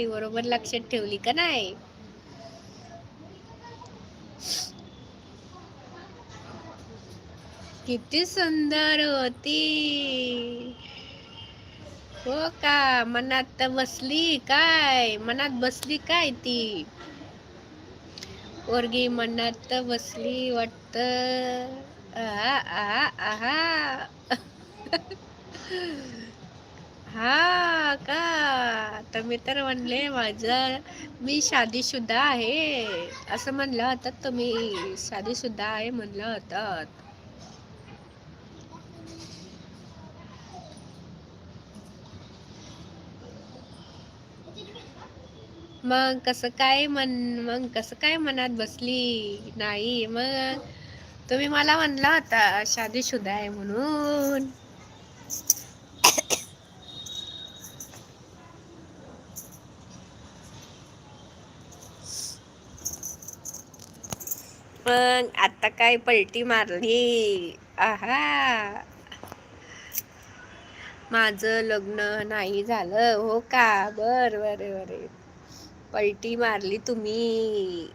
बरोबर लक्षात ठेवली का नाही? किती सुंदर होती. हो का? मनात बसली काय? मनात बसली काय ती? पोरगी मनात बसली वाटत. आहा आहा आहा. हा का? तर मी तर म्हणले मी शादीशुदा आहे असं म्हणलं होतं. तुम्ही शादीशुदा आहे म्हणलं होतं. मग कसं काय मनात बसली नाही? मग तुम्ही मला म्हणला होता शादीशुदा आहे म्हणून. मग आता काय पलटी मारली? आहा, माझं लग्न नाही झालं हो का? बर बर बर, पलटी मारली तुम्ही.